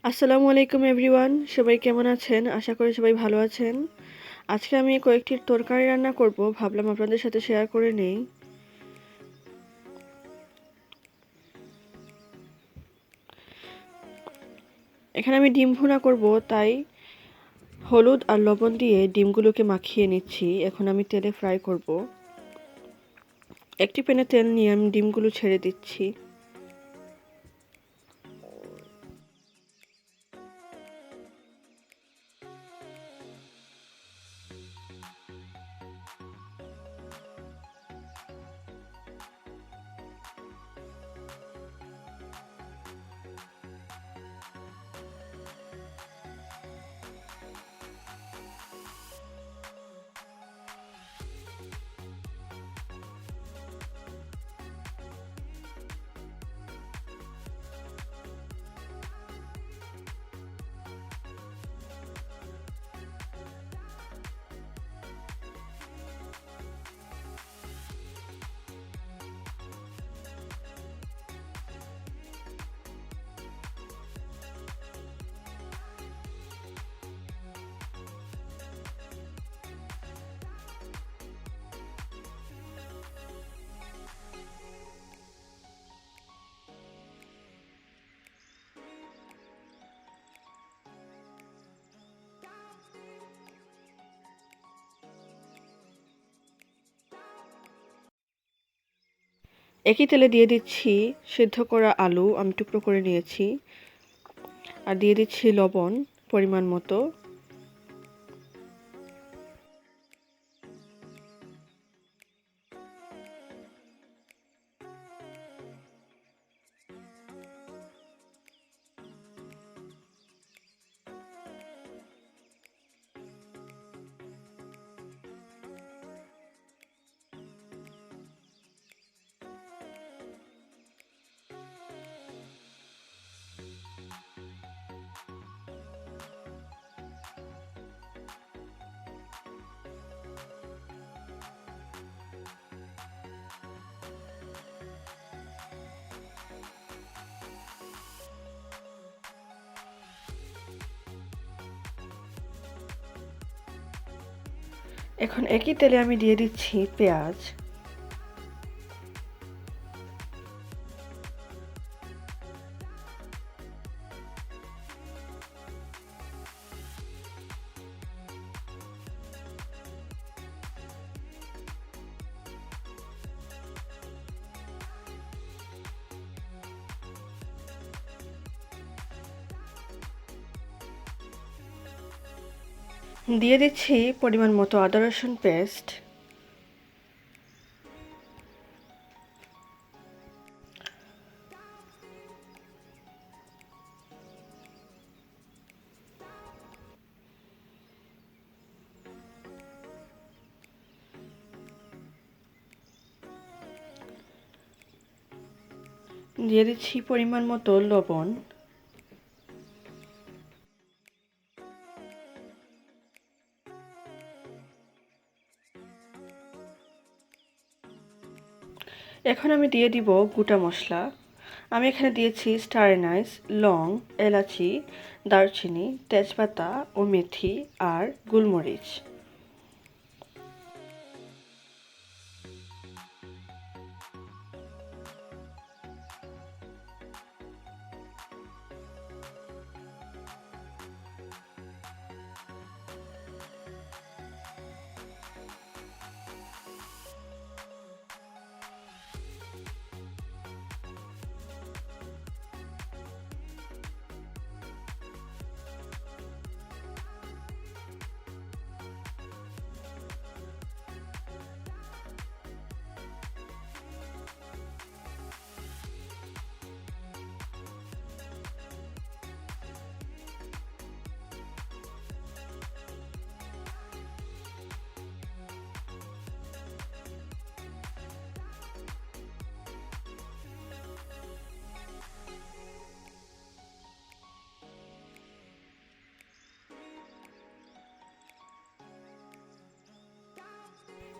আসসালামু আলাইকুম এভরিওয়ান, সবাই কেমন আছেন? আশা করি সবাই ভালো আছেন। আজকে আমি কয়েকটি তরকারি রান্না করব, ভাবলাম আপনাদের সাথে শেয়ার করে নেই। এখানে আমি ডিম ভুনা করব, তাই হলুদ আর লবণ দিয়ে ডিমগুলোকে মাখিয়ে নিচ্ছি। এখন আমি তেলে ফ্রাই করব। একটি প্যানে তেল নিয়ে আমি ডিমগুলো ছেড়ে দিচ্ছি। একই তেলে দিয়ে দিচ্ছি সিদ্ধ করা আলু, আমি টুকরো করে নিয়েছি, আর দিয়ে দিচ্ছি লবণ পরিমাণ মতো। এখন একই তেলে আমি দিয়ে দিচ্ছি পেঁয়াজ। দিয়ে দিচ্ছি পরিমাণ মতো আদা রসুন পেস্ট। দিয়ে দিচ্ছি পরিমাণ মতো লবণ। এখন আমি দিয়ে দিব গোটা মশলা। আমি এখানে দিয়েছি স্টার অ্যানাইস, লং, এলাচি, দারচিনি, তেজপাতা ও মেথি আর গোলমরিচ।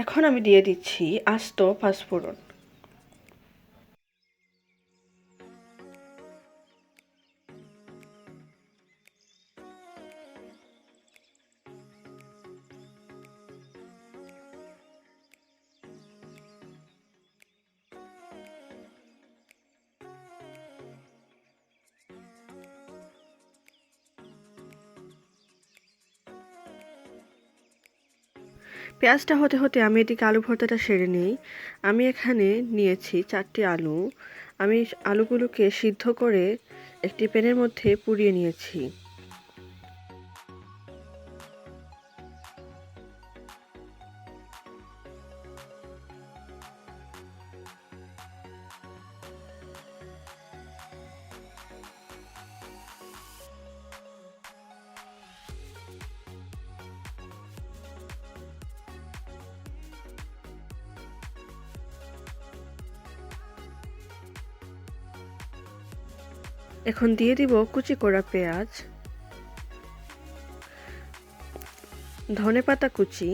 এখন আমি দিয়ে দিচ্ছি আস্ত পাঁচফোড়ন। পেঁয়াজটা হতে হতে আমি এদিকে আলু ভর্তাটা সেরে নিই। আমি এখানে নিয়েছি 4টি আলু। আমি আলুগুলোকে সিদ্ধ করে একটি প্যানের মধ্যে পুড়িয়ে নিয়েছি। এখন দিয়ে দিব কুচি করা পেঁয়াজ, ধনেপাতা কুচি,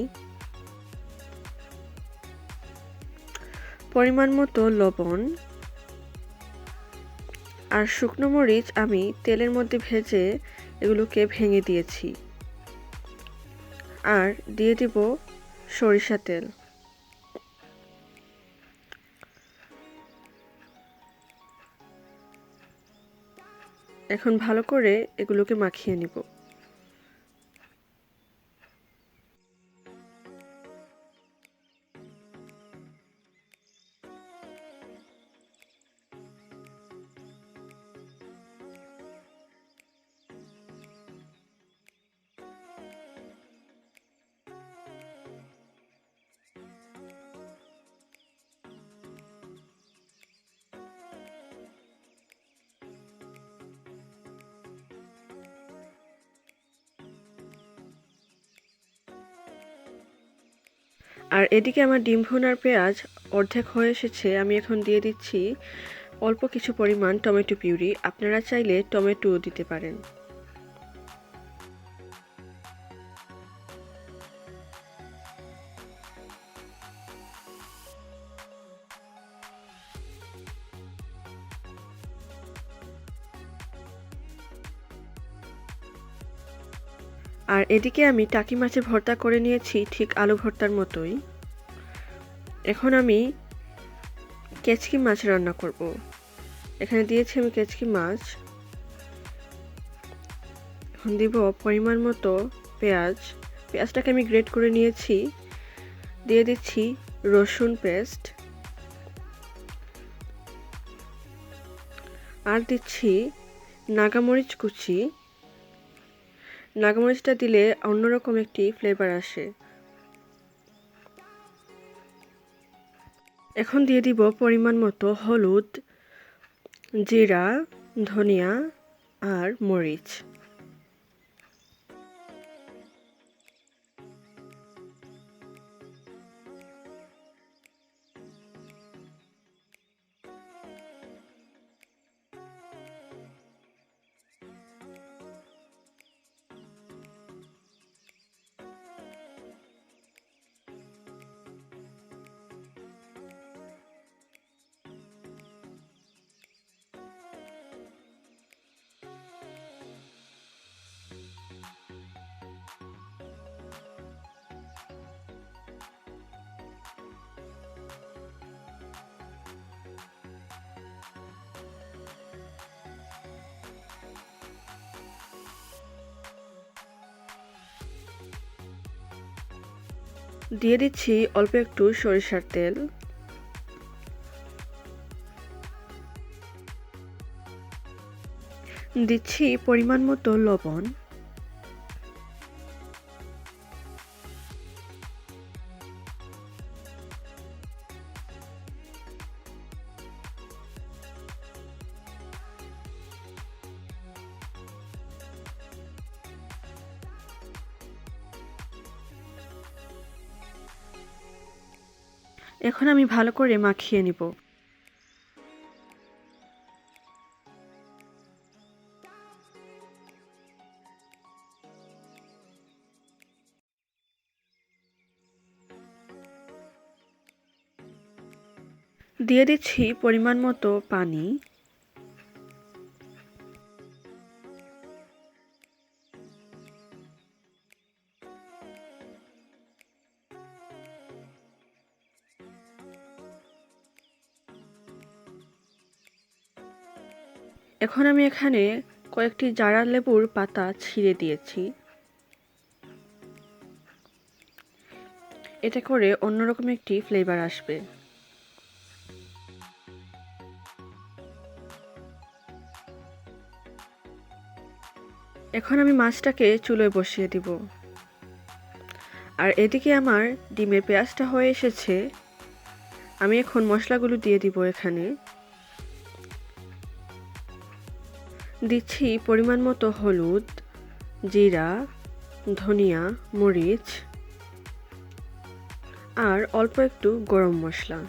পরিমাণ মতো লবণ আর শুকনো মরিচ আমি তেলের মধ্যে ভেজে এগুলোকে ভেঙে দিয়েছি। আর দিয়ে দিব সরিষা তেল। এখন ভালো করে এগুলোকে মাখিয়ে নিব। আর এদিকে আমার ডিম ভুনার পেঁয়াজ অর্ধেক হয়ে এসেছে। আমি এখন দিয়ে দিচ্ছি অল্প কিছু পরিমাণ টমেটো পিউরি। আপনারা চাইলে টমেটোও দিতে পারেন। আর এদিকে আমি টাকি মাছের ভর্তা করে নিয়েছি ঠিক আলু ভর্তার মতোই। এখন আমি কেচকি মাছ রান্না করব। এখানে দিয়েছি আমি কেচকি মাছ। এখন দিব পরিমাণ মতো পেঁয়াজ। পেঁয়াজটাকে আমি গ্রেট করে নিয়েছি। দিয়ে দিচ্ছি রসুন পেস্ট। আর দিচ্ছি নাগামরিচ কুচি। নাগামরিচটা দিলে অন্যরকম একটি ফ্লেভার আসে। এখন দিয়ে দিব পরিমাণ মতো হলুদ, জিরা, ধনিয়া আর মরিচ। দিয়ে দিচ্ছি অল্প একটু সরিষার তেল। দিচ্ছি পরিমাণ মতো লবণ। এখন আমি ভালো করে মাখিয়ে নিব। দিয়ে দিচ্ছি পরিমাণ মতো পানি। এখন আমি এখানে কয়েকটি জারা লেবুর পাতা ছিঁড়ে দিয়েছি। এতে করে অন্যরকম একটি ফ্লেভার আসবে। এখন আমি মাছটাকে চুলোয় বসিয়ে দিব। আর এদিকে আমার ডিমের পেঁয়াজটা হয়ে এসেছে। আমি এখন মশলাগুলো দিয়ে দিব। এখানে দিচ্ছি পরিমাণ মতো হলুদ, জিরা, ধনিয়া, মরিচ আর অল্প একটু গরম মশলা।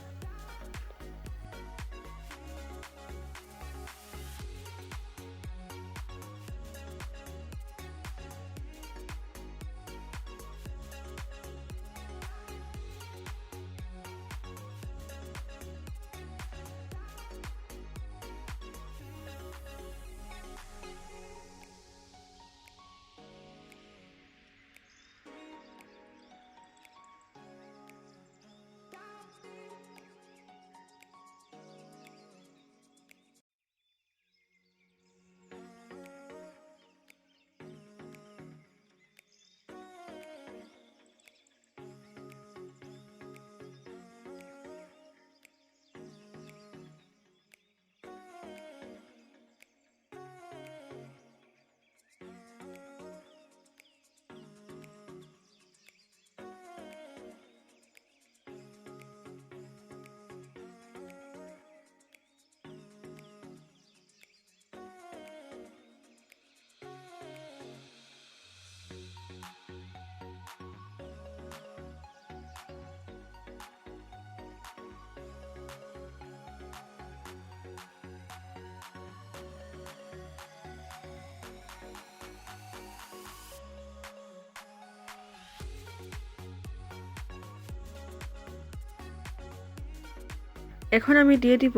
এখন আমি দিয়ে দিব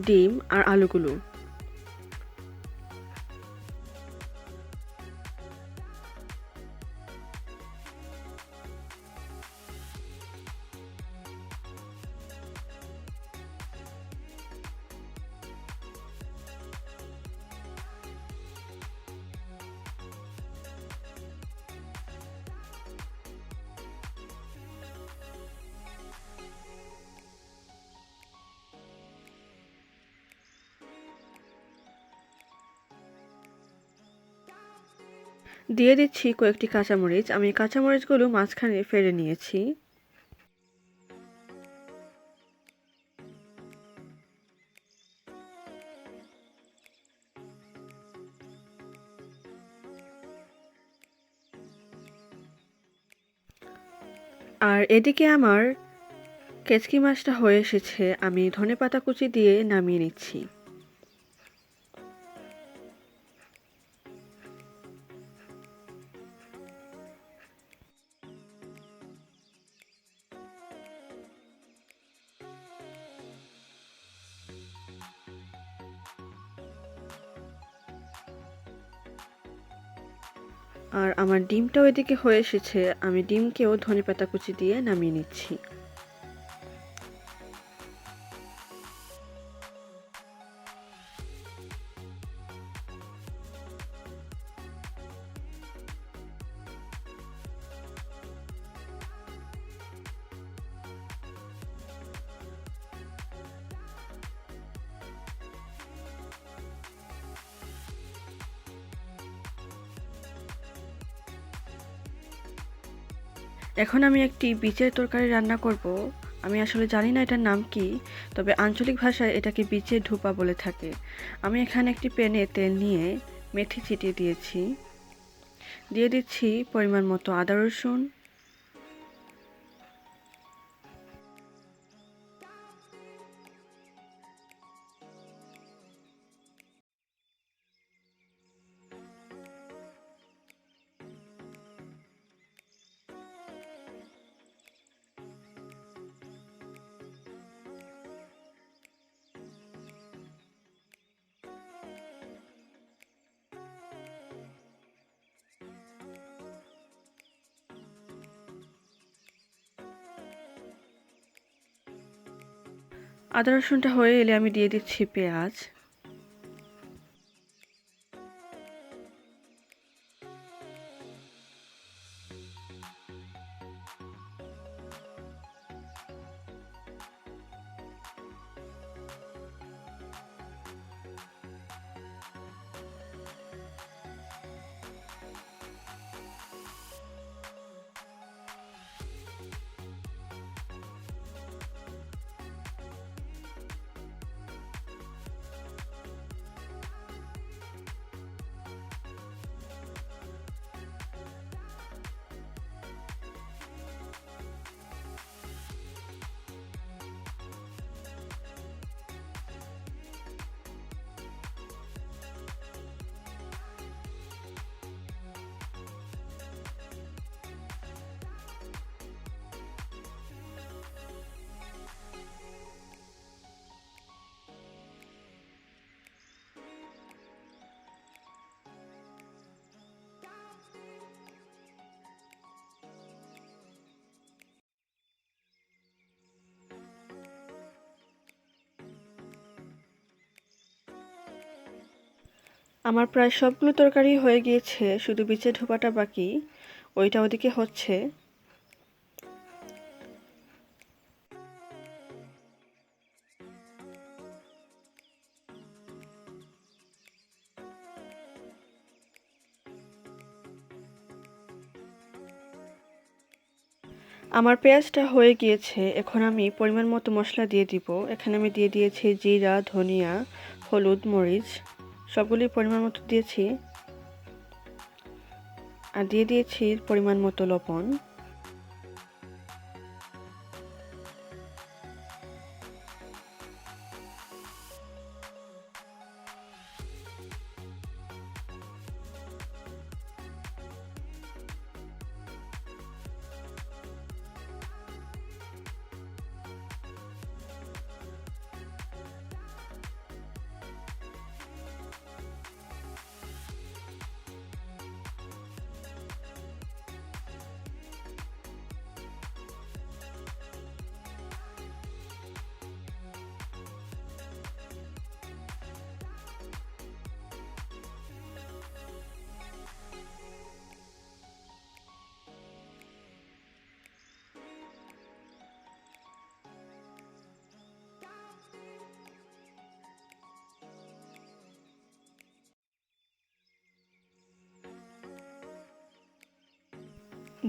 ডিম আর আলুগুলো। দিয়ে দিচ্ছি কয়েকটি কাঁচামরিচ। আমি কাঁচামরিচগুলো মাঝখানে ফেলে নিয়েছি। আর এদিকে আমার কেচকি মাছটা হয়ে এসেছে। আমি ধনেপাতা কুচি দিয়ে নামিয়ে নিচ্ছি। আর আমার ডিমটাও এদিকে হয়ে এসেছে। আমি ডিমকেও ধনেপাতা কুচি দিয়ে নামিয়ে নিচ্ছি। এখন আমি একটি বিচের তরকারি রান্না করব। আমি আসলে জানি না এটার নাম কি, তবে আঞ্চলিক ভাষায় এটাকে বিচের ধুপা বলে থাকে। আমি এখানে একটি প্যানে তেল নিয়ে মেথি ছিটিয়ে দিয়েছি। দিয়ে দিচ্ছি পরিমাণ মতো আদা রসুন, আদা রসুনটা হয়ে এলে আমি দিয়ে দিচ্ছি পেঁয়াজ। আমার প্রায় সবগুলো তরকারি হয়ে গিয়েছে, শুধু বিচে ধোপাটা বাকি, ওইটা ওদিকে হচ্ছে। আমার পেঁয়াজটা হয়ে গিয়েছে, এখন আমি পরিমাণ মতো মশলা দিয়ে দিব। এখানে আমি দিয়ে দিয়েছি জিরা, ধনিয়া, হলুদ, মরিচ, সবগুলি পরিমাণ মতো দিয়েছি। আর দিয়ে দিয়েছি পরিমাণ মতো লবণ।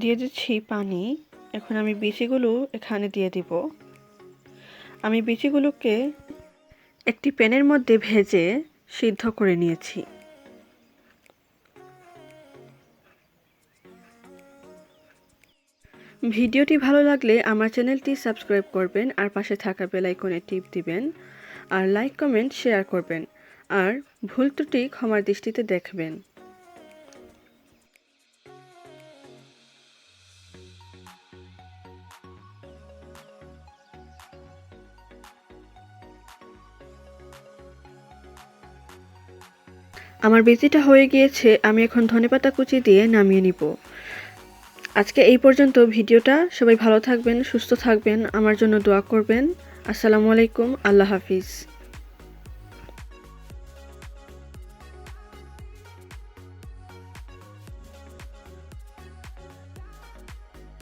দিয়ে দিচ্ছি পানি। এখন আমি বিচিগুলো এখানে দিয়ে দিব। আমি বিচিগুলোকে একটি প্যানের মধ্যে ভেজে সিদ্ধ করে নিয়েছি। ভিডিওটি ভালো লাগলে আমার চ্যানেলটি সাবস্ক্রাইব করবেন আর পাশে থাকা বেল আইকনে টিপ দিবেন আর লাইক কমেন্ট শেয়ার করবেন আর ভুল ত্রুটি ক্ষমার দৃষ্টিতে দেখবেন। আমার বিচিটা হয়ে গিয়েছে, আমি এখন ধনেপাতা কুচি দিয়ে নামিয়ে নিব। আজকে এই পর্যন্ত ভিডিওটা। সবাই ভালো থাকবেন, সুস্থ থাকবেন, আমার জন্য দোয়া করবেন। আসসালামু আলাইকুম, আল্লাহ হাফিজ।